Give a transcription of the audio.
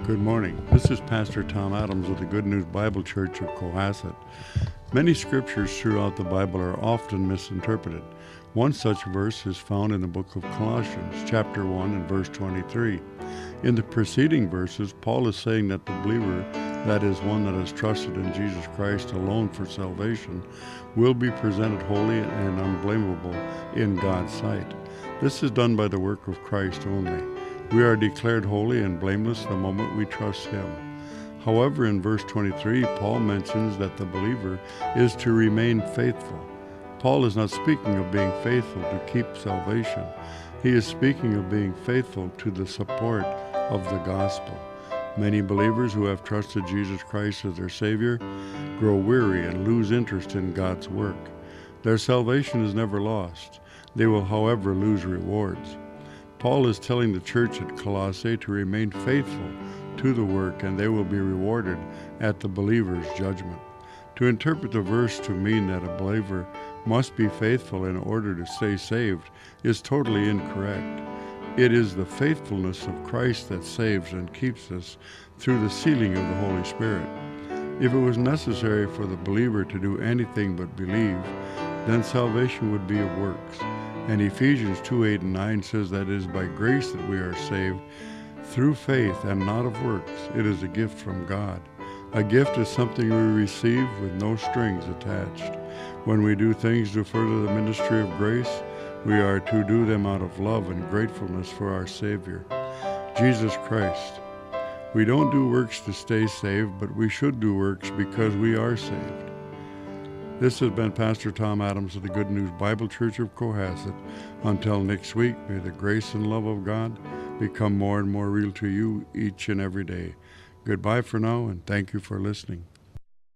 Good morning. This is Pastor Tom Adams of the Good News Bible Church of Cohasset. Many scriptures throughout the Bible are often misinterpreted. One such verse is found in the book of Colossians, chapter 1 and verse 23. In the preceding verses, Paul is saying that the believer, that is, one that has trusted in Jesus Christ alone for salvation, will be presented holy and unblameable in God's sight. This is done by the work of Christ only. We are declared holy and blameless the moment we trust Him. However, in verse 23, Paul mentions that the believer is to remain faithful. Paul is not speaking of being faithful to keep salvation. He is speaking of being faithful to the support of the gospel. Many believers who have trusted Jesus Christ as their Savior grow weary and lose interest in God's work. Their salvation is never lost. They will, however, lose rewards. Paul is telling the church at Colossae to remain faithful to the work, and they will be rewarded at the believer's judgment. To interpret the verse to mean that a believer must be faithful in order to stay saved is totally incorrect. It is the faithfulness of Christ that saves and keeps us through the sealing of the Holy Spirit. If it was necessary for the believer to do anything but believe, then salvation would be of works. And Ephesians 2:8 and 9 says that it is by grace that we are saved through faith and not of works. It is a gift from God. A gift is something we receive with no strings attached. When we do things to further the ministry of grace, we are to do them out of love and gratefulness for our Savior, Jesus Christ. We don't do works to stay saved, but we should do works because we are saved. This has been Pastor Tom Adams of the Good News Bible Church of Cohasset. Until next week, may the grace and love of God become more and more real to you each and every day. Goodbye for now, and thank you for listening.